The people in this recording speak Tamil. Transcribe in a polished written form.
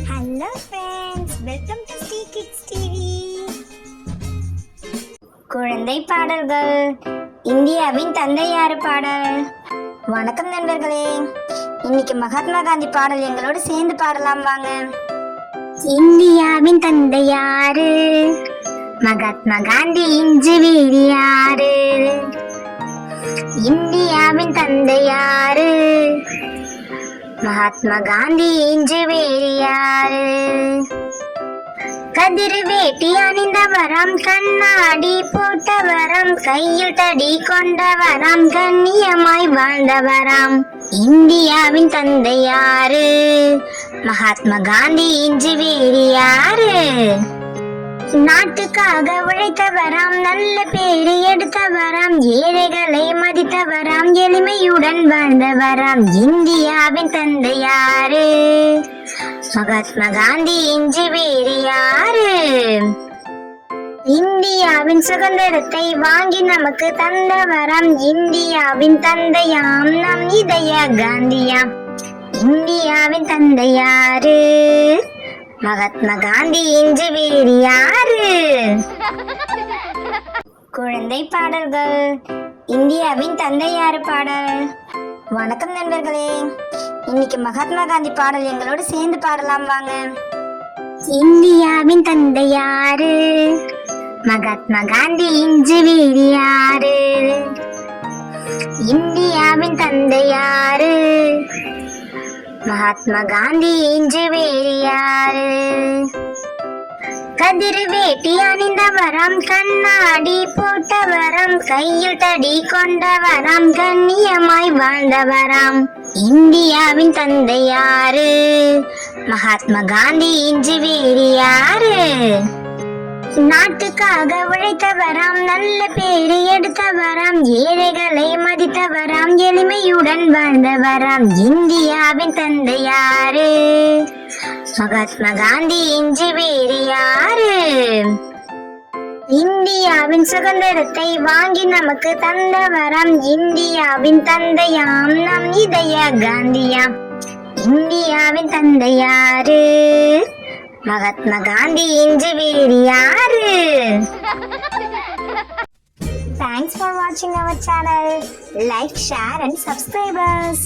Hello friends, welcome to Sri kids TV. குழந்தை பாடல்கள். இந்தியாவின் தந்தை யாரு பாடல். வணக்கம் நண்பர்களே, இன்னைக்கு மகாத்மா காந்தி பாடல் எங்களோடு சேர்ந்து பாடலாம் வாங்க. இந்தியாவின் தந்தை யாரு, மகாத்மா காந்தி இன்று வேறு யாரு. இந்தியாவின் தந்தை யாரு, மகாத்மா காந்தி இன்று வேறு யாரு. கதிர் வேட்டி அணிந்தவராம், கண்ணாடி போட்டவராம், கையில் தடி கொண்டவராம், கண்ணியமாய் வாழ்ந்தவராம். இந்தியாவின் தந்தை யாரு, மகாத்மா காந்தி இன்று வேறு யாரு. நாட்டுக்காக உழைத்தவராம், நல்ல பேரு எடுத்தவராம், ஏழைகளை மதித்தவராம், எளிமையுடன் வாழ்ந்தவராம். இந்தியாவின் தந்தை யாரு, மகாத்மா காந்தி இன்று வேறு யாரு. இந்தியாவின் சுதந்திரத்தை வாங்கி நமக்கு தந்தவராம், இந்தியாவின் தந்தையாம் நம் இதய காந்தியாம். இந்தியாவின் தந்தை யாரு, மகாத்மா காந்தி இன்று வேறு யாரு. குழந்தை பாடல்கள். இந்தியாவின் தந்தை யாரு பாடல். வணக்கம் நண்பர்களே, இன்னைக்கு மகாத்மா காந்தி பாடல் எங்களோடு சேர்ந்து பாடலாம் வாங்க. இந்தியாவின் தந்தை யாரு, மகாத்மா காந்தி இன்று வேறு யாரு. இந்தியாவின் தந்தை யாரு, மகாத்மா காந்தி இன்று வேறு யாரு. கதிர் வேட்டி அணிந்தவராம், கண்ணாடி போட்டவராம், கையில் தடி கொண்டவராம், கண்ணியமாய் வாழ்ந்தவராம். இந்தியாவின் தந்தை யாரு, மகாத்மா காந்தி இன்று வேறு யாரு. நாட்டுக்காக உழைத்தவராம், நல்ல பேரு எடுத்தவராம், ஏழைகளை மதித்தவராம், எளிமையுடன் வாழ்ந்தவராம். இந்தியாவின் தந்தை யாரு, மகாத்மா காந்தி இன்று வேறு யாரு. இந்தியாவின் சுதந்திரத்தை வாங்கி நமக்கு தந்தவராம், இந்தியாவின் தந்தையாம் நம் இதய காந்தியாம். இந்தியாவின் தந்தை யாரு, மகாத்மா காந்தி இன்று வேறு யாரு. Thanks for watching our channel. Like, share and subscribe us.